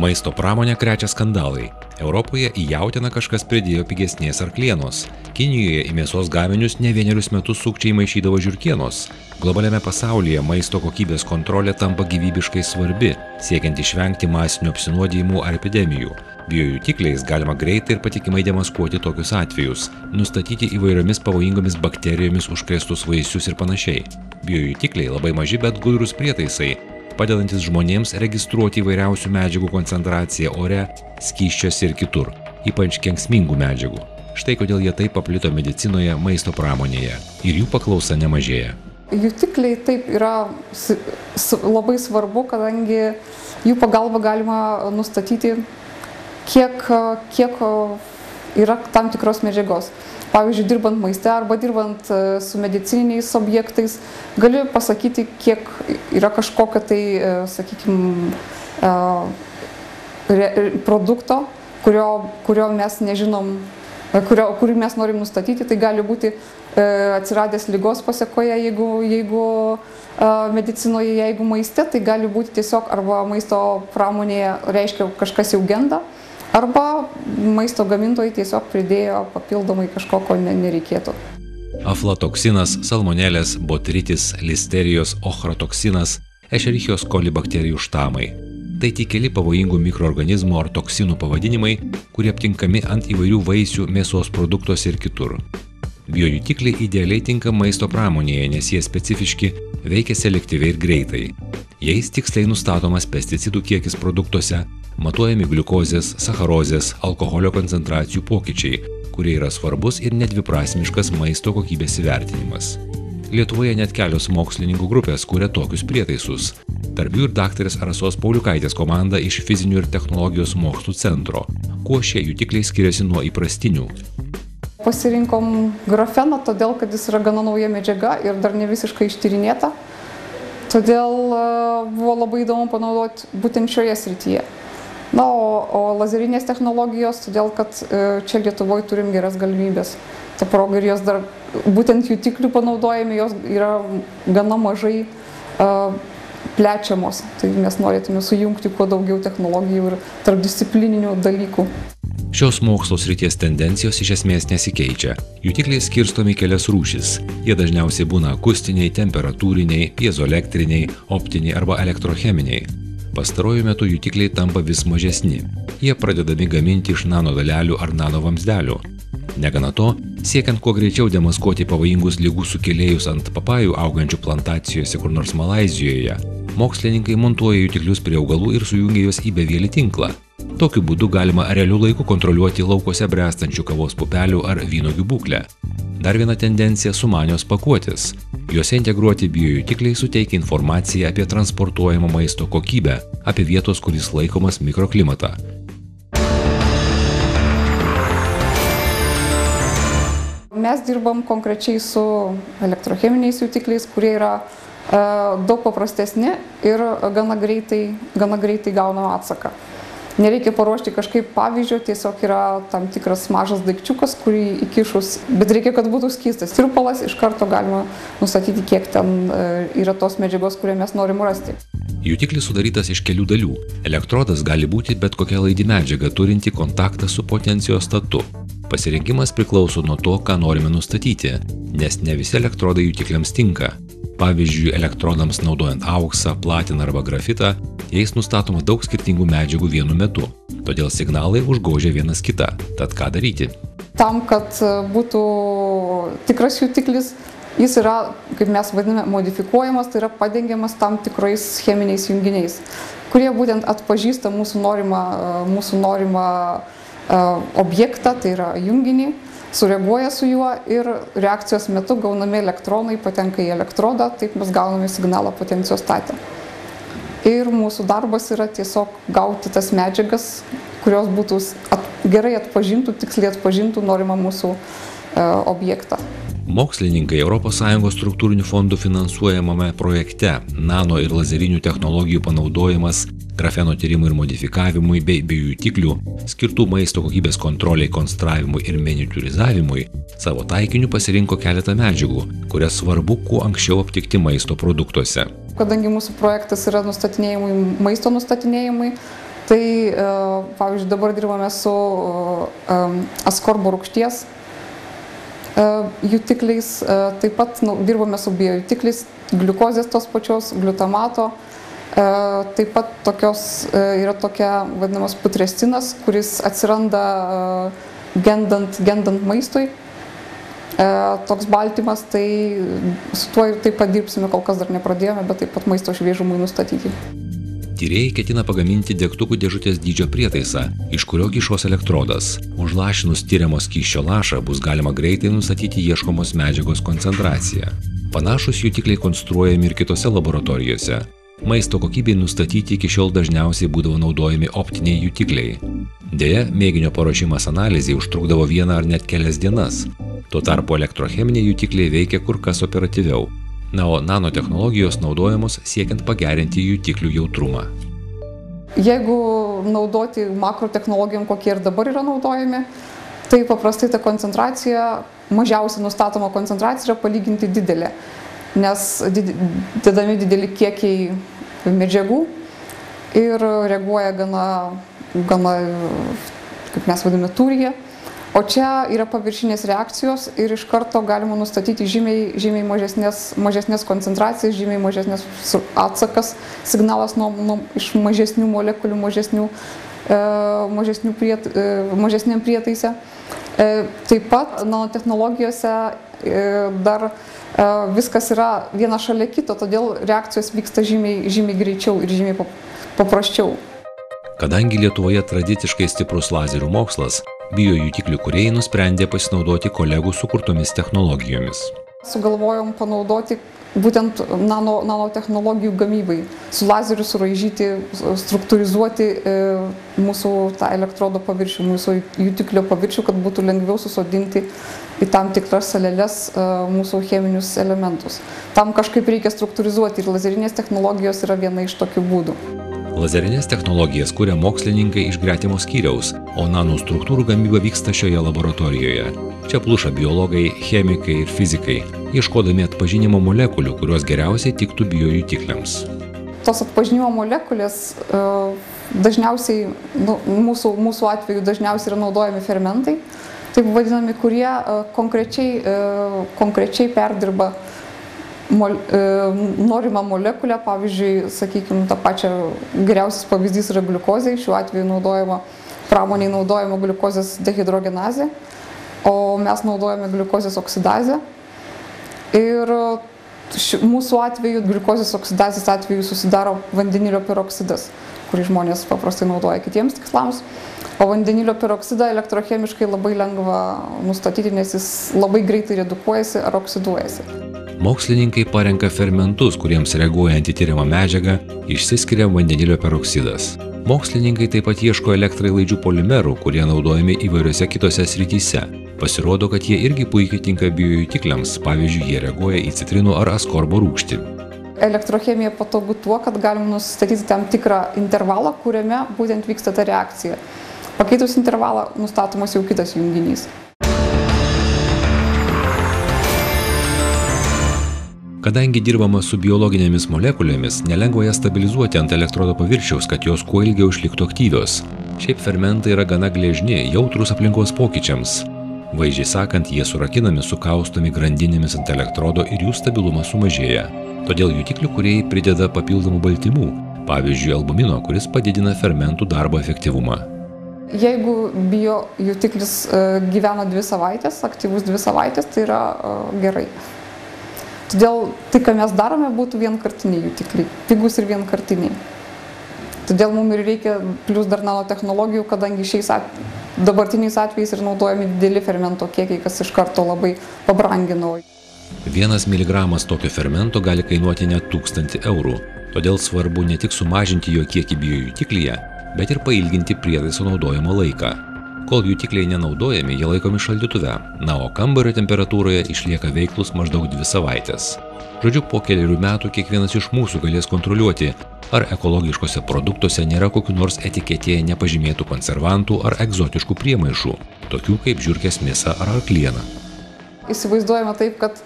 Maisto pramonę krečia skandalai. Europoje į jautieną kažkas pridėjo pigesnės arklienos. Kinijoje į mėsos gaminius ne vienerius metus sukčiai maišydavo žiurkienos. Globaliame pasaulyje maisto kokybės kontrolė tampa gyvybiškai svarbi, siekiant išvengti masinių apsinuodijimų ar epidemijų. Biojutikliais galima greitai ir patikimai demaskuoti tokius atvejus, nustatyti įvairiomis pavojingomis bakterijomis užkrėstus vaisius ir panašiai. Biojutikliai labai maži, bet gudrūs prietaisai, padedantis žmonėms registruoti įvairiausių medžiagų koncentraciją ore, skysčiuose ir kitur, ypač kenksmingų medžiagų. Štai kodėl jie taip paplito medicinoje, maisto pramonėje ir jų paklausa nemažėja. Jutikliai taip yra labai svarbu, kadangi jų pagalba galima nustatyti, kiek yra tam tikros medžiagos. Pavyzdžiui, dirbant maiste arba dirbant su medicininiais objektais, gali pasakyti, kiek yra kažkokio tai, sakykime, produkto, kurio mes nežinom, kurį mes norim nustatyti. Tai gali būti atsiradęs ligos pasekoje, jeigu medicinoje, jeigu maiste, tai gali būti tiesiog arba maisto pramonėje reiškia kažkas jau genda, arba maisto gamintojai tiesiog pridėjo papildomai kažko, ko nereikėtų. Aflatoksinas, salmonelės, botritis, listerijos, ochrotoksinas, ešerichijos koli bakterijų štamai. Tai tik keli pavojingų mikroorganizmų ar toksinų pavadinimai, kurie aptinkami ant įvairių vaisių, mėsos produktuose ir kitur. Biojutikliai idealiai tinka maisto pramonėje, nes jie specifiški, veikia selektyviai ir greitai. Jais tiksliai nustatomas pesticidų kiekis produktuose, matuojami gliukozės, sacharozės, alkoholio koncentracijų pokyčiai, kurie yra svarbus ir nedviprasmiškas maisto kokybės įvertinimas. Lietuvoje net kelios mokslininkų grupės kuria tokius prietaisus. Tarp jų ir daktarės Rasos Pauliukaitės komanda iš Fizinių ir technologijos mokslų centro. Kuo šie jutikliai skiriasi nuo įprastinių? Pasirinkom grafeną, todėl kad jis yra gana nauja medžiaga ir dar ne visiškai ištyrinėta. Todėl buvo labai įdomu panaudoti būtent šioje srityje. Na, o lazerinės technologijos, todėl kad čia Lietuvoje turim geras galimybės. Ta proga ir jos dar, būtent jutiklių panaudojami, jos yra gana mažai plečiamos. Tai mes norėtume sujungti kuo daugiau technologijų ir tarpdisciplininių dalykų. Šios mokslo srities tendencijos iš esmės nesikeičia. Jutikliai skirstomi kelias rūšis. Jie dažniausiai būna akustiniai, temperatūriniai, piezoelektriniai, optiniai arba elektrocheminiai. Pastaruoju metu jutikliai tampa vis mažesni. Jie pradedami gaminti iš nanodalelių ar nanovamzdelių. Negana to, siekiant kuo greičiau demaskuoti pavojingus ligų sukėlėjus ant papajų augančių plantacijose kur nors Malaizijoje, mokslininkai montuoja jutiklius prie augalų ir sujungia juos į bevielį tinklą. Tokiu būdu galima realiu laiku kontroliuoti laukose bręstančių kavos pupelių ar vynuogių būklę. Dar viena tendencija – sumanios pakuotės. Juose integruoti biojutikliai suteikia informaciją apie transportuojamo maisto kokybę, apie vietos, kur jis laikomas mikroklimatą. Mes dirbam konkrečiai su elektrocheminiais jutikliais, kurie yra daug paprastesni ir gana greitai gauna atsaką. Nereikia paruošti kažkaip pavyzdžio, tiesiog yra tam tikras mažas daikčiukas, kurį įkišus, bet reikia, kad būtų skystas tirpalas, iš karto galima nustatyti, kiek ten yra tos medžiagos, kurią mes norim rasti. Jutiklis sudarytas iš kelių dalių. Elektrodas gali būti bet kokia laidi medžiaga turinti kontaktą su potencijos statu. Pasirinkimas priklauso nuo to, ką norime nustatyti, nes ne visi elektrodai jutikliams tinka. Pavyzdžiui, elektrodams naudojant auksą, platiną arba grafitą, jais nustatoma daug skirtingų medžiagų vienu metu. Todėl signalai užgožia vienas kitą. Tad ką daryti? Tam, kad būtų tikras jutiklis, jis yra, kaip mes vadiname, modifikuojamas, tai yra padengiamas tam tikrais cheminiais junginiais, kurie būtent atpažįsta mūsų norimą objektą, tai yra junginį, sureaguoja su juo ir reakcijos metu gaunami elektronai patenka į elektrodą, taip mes gauname signalą potencijos state. Ir mūsų darbas yra tiesiog gauti tas medžiagas, kurios būtų gerai atpažintų, tiksliai atpažintų norimą mūsų objektą. Mokslininkai ES struktūrinių fondų finansuojamame projekte nano ir lazerinių technologijų panaudojimas grafeno tyrimui ir modifikavimui bei biojutiklių skirtų maisto kokybės kontroliai, konstravimui ir miniatiūrizavimui savo taikiniu pasirinko keletą medžiagų, kurias svarbu kuo anksčiau aptikti maisto produktuose. Kadangi mūsų projektas yra maisto nustatinėjimui, Tai, pavyzdžiui, dabar dirbame su askorbo rūgšties jutikliais, taip pat dirbame su biojutikliais, gliukozės tos pačios, gliutamato. Taip pat yra tokia vadinamas putrestinas, kuris atsiranda gendant maistui. Toks baltymas, tai su tuo ir taip pat dirbsime, kol kas dar nepradėjome, bet taip pat maisto šviežumui nustatyti. Tyrėjai ketina pagaminti degtukų dėžutės dydžio prietaisą, iš kurio kyšos elektrodas. Užlašinus tiriamo skysčio lašą bus galima greitai nustatyti ieškomos medžiagos koncentraciją. Panašūs jutikliai konstruojami ir kitose laboratorijose. Maisto kokybei nustatyti iki šiol dažniausiai būdavo naudojami optiniai jutikliai. Deja, mėginio paruošimas analizei užtrukdavo 1 ar net kelias dienas. Tuo tarpu elektrocheminiai jutikliai veikia kur kas operatyviau. Na, o nanotechnologijos naudojamos siekiant pagerinti jutiklių jautrumą. Jeigu naudoti makrotechnologijom, kokie ir dabar yra naudojami, tai paprastai ta koncentracija, mažiausia nustatoma koncentracija yra palyginti didelė, nes dedami dideli kiekiai medžiagų ir reaguoja gana, kaip mes vadiname, tūryje. O čia yra paviršinės reakcijos ir iš karto galima nustatyti žymiai mažesnės koncentracijas, žymiai mažesnės atsakas, signalas iš mažesnių molekulių, mažesniam prietaise. Taip pat nanotechnologijose dar viskas yra viena šalia kito, todėl reakcijos vyksta žymiai greičiau ir žymiai paprasčiau. Kadangi Lietuvoje tradiciškai stiprus lazerių mokslas, biojutiklių kūrėjai nusprendė pasinaudoti kolegų sukurtomis technologijomis. Sugalvojom panaudoti būtent nanotechnologijų gamybai, su lazeriu suraižyti, struktūrizuoti mūsų tą elektrodo paviršių, mūsų jutiklio paviršių, kad būtų lengviau susodinti į tam tikras saleles mūsų cheminius elementus. Tam kažkaip reikia struktūrizuoti ir lazerinės technologijos yra viena iš tokių būdų. Lazerinės technologijas kuria mokslininkai iš gretimo skyriaus, o nanostruktūrų gamyba vyksta šioje laboratorijoje. Čia pluša biologai, chemikai ir fizikai, ieškodami atpažinimo molekulių, kurios geriausiai tiktų biojutikliams. Tos atpažinimo molekulės dažniausiai, mūsų atveju dažniausiai yra naudojami fermentai, taip vadinami, kurie konkrečiai perdirba norimą molekulę, pavyzdžiui, sakykime, tą pačią geriausias pavyzdys yra gliukozė, šiuo atveju pramoniai naudojama gliukozės dehidrogenazė, o mes naudojame gliukozės oksidazę. Ir mūsų atveju, gliukozės oksidazės atveju susidaro vandenilio peroksidas, kurį žmonės paprastai naudoja kitiems tikslams. O vandenilio peroksidą elektrochemiškai labai lengva nustatyti, nes jis labai greitai redukuojasi ar oksiduojasi. Mokslininkai parenka fermentus, kuriems reaguojant į tyriamą medžiagą išsiskiria vandenilio peroksidas. Mokslininkai taip pat ieško elektrai laidžių polimerų, kurie naudojami įvairiose kitose srityse. Pasirodo, kad jie irgi puikiai tinka biojutikliams, pavyzdžiui, jie reaguoja į citrinų ar askorbo rūgštį. Elektrochemija patogu tuo, kad galim nustatyti tam tikrą intervalą, kuriame būtent vyksta ta reakcija. Pakeitus intervalą nustatomas jau kitas junginys. Kadangi dirbama su biologinėmis molekulėmis, nelengva jas stabilizuoti ant elektrodo paviršiaus, kad jos kuo ilgiau išliktų aktyvios. Šiaip fermentai yra gana gležni, jautrūs aplinkos pokyčiams. Vaizdžiai sakant, jie surakinami, sukaustomi grandinėmis ant elektrodo ir jų stabilumas sumažėja. Todėl jutiklių kūrėjai prideda papildomų baltymų, pavyzdžiui, albumino, kuris padidina fermentų darbo efektyvumą. Jeigu biojutiklis gyvena 2 savaitės, aktyvus 2 savaitės, tai yra gerai. Todėl tai, ką mes darome, būtų vienkartiniai jutikliai, pigus ir vienkartiniai. Todėl mums ir reikia plius dar nanotechnologijų, kadangi dabartiniais atvejais ir naudojami dideli fermento kiekiai, kas iš karto labai pabrangino. 1 miligramas tokio fermento gali kainuoti net 1000 eurų. Todėl svarbu ne tik sumažinti jo kiekį biojutiklyje, bet ir pailginti prietaiso naudojimo laiką. Kol jutikliai nenaudojami, jie laikomi šaldytuve, na, o kambario temperatūroje išlieka veiklus maždaug 2 savaitės. Žodžiu, po keliarių metų kiekvienas iš mūsų galės kontroliuoti, ar ekologiškose produktuose nėra kokių nors etiketėje nepažymėtų konservantų ar egzotiškų priemaišų, tokių kaip žiurkės mėsa ar arkliena. Įsivaizduojame taip, kad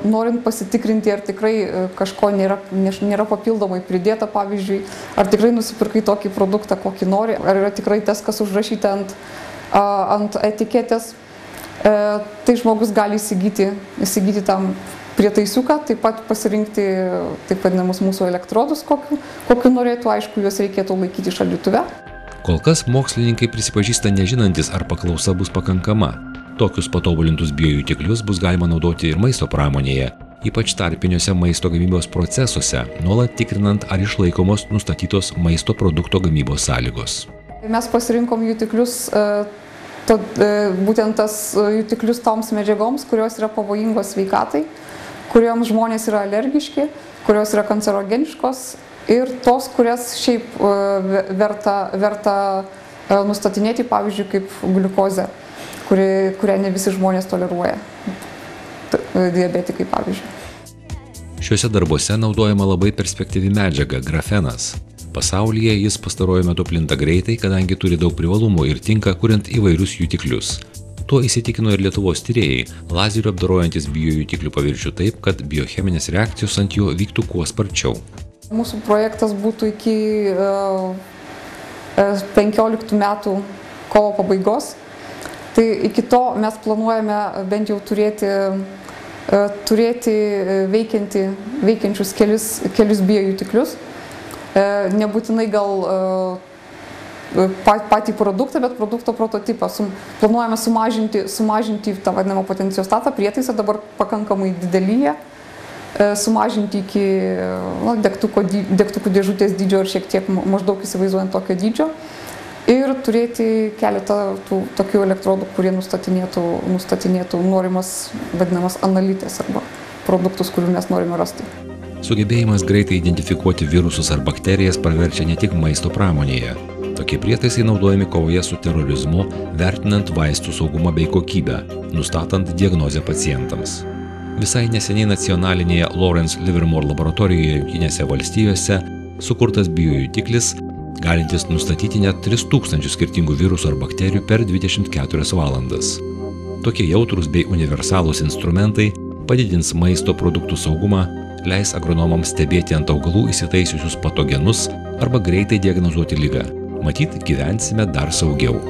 norint pasitikrinti, ar tikrai kažko nėra papildomai pridėta, pavyzdžiui, ar tikrai nusipirkai tokį produktą, kokį nori, ar yra tikrai tas, kas užrašyta ant etiketės, tai žmogus gali įsigyti tam prietaisiuką, taip pat pasirinkti taip vadinamus mūsų elektrodus, kokiu norėtų, aišku, juos reikėtų laikyti šaldytuve. Kol kas mokslininkai prisipažįsta nežinantis, ar paklausa bus pakankama. Tokius patobulintus biojutiklius bus galima naudoti ir maisto pramonėje, ypač tarpiniuose maisto gamybos procesuose, nuolat tikrinant, ar išlaikomos nustatytos maisto produkto gamybos sąlygos. Mes pasirinkom jutiklius, būtent tas jutiklius toms medžiagoms, kurios yra pavojingos sveikatai, kurioms žmonės yra alergiški, kurios yra kancerogeniškos ir tos, kurias šiaip verta nustatinėti, pavyzdžiui, kaip gliukozė, kurią ne visi žmonės toleruoja, diabetikai pavyzdžiui. Šiuose darbuose naudojama labai perspektyvi medžiaga – grafenas. Pasaulyje jis pastaruoju metu plinta greitai, kadangi turi daug privalumų ir tinka, kuriant įvairius jutiklius. Tuo įsitikino ir Lietuvos tyrėjai, lazeriu apdorojantis biojutiklių paviršių taip, kad biocheminės reakcijos ant jo vyktų kuo sparčiau. Mūsų projektas būtų iki 15 metų kovo pabaigos. Tai iki to mes planuojame bent jau turėti veikiančius kelius biojutiklius. Nebūtinai gal patį produktą, bet produkto prototipą. Planuojame sumažinti tą vadinamą potenciostatą prietaisą, dabar pakankamai didelį, sumažinti iki degtukų dėžutės dydžio ir šiek tiek maždaug įsivaizduojant tokio dydžio. Ir turėti keletą tokių elektrodų, kurie nustatinėtų norimas vadinamas analitės arba produktus, kurių mes norime rasti. Sugebėjimas greitai identifikuoti virusus ar bakterijas praverčia ne tik maisto pramonėje. Tokie prietaisai naudojami kovoje su terorizmu, vertinant vaistų saugumą bei kokybę, nustatant diagnozę pacientams. Visai neseniai nacionalinėje Lawrence Livermore laboratorijoje Jungtinėse valstijose sukurtas biojutiklis, galintis nustatyti net 3000 skirtingų virusų ar bakterijų per 24 valandas. Tokie jautrūs bei universalūs instrumentai padidins maisto produktų saugumą, leis agronomams stebėti ant augalų įsitaisiusius patogenus arba greitai diagnozuoti ligą. Matyt, gyvensime dar saugiau.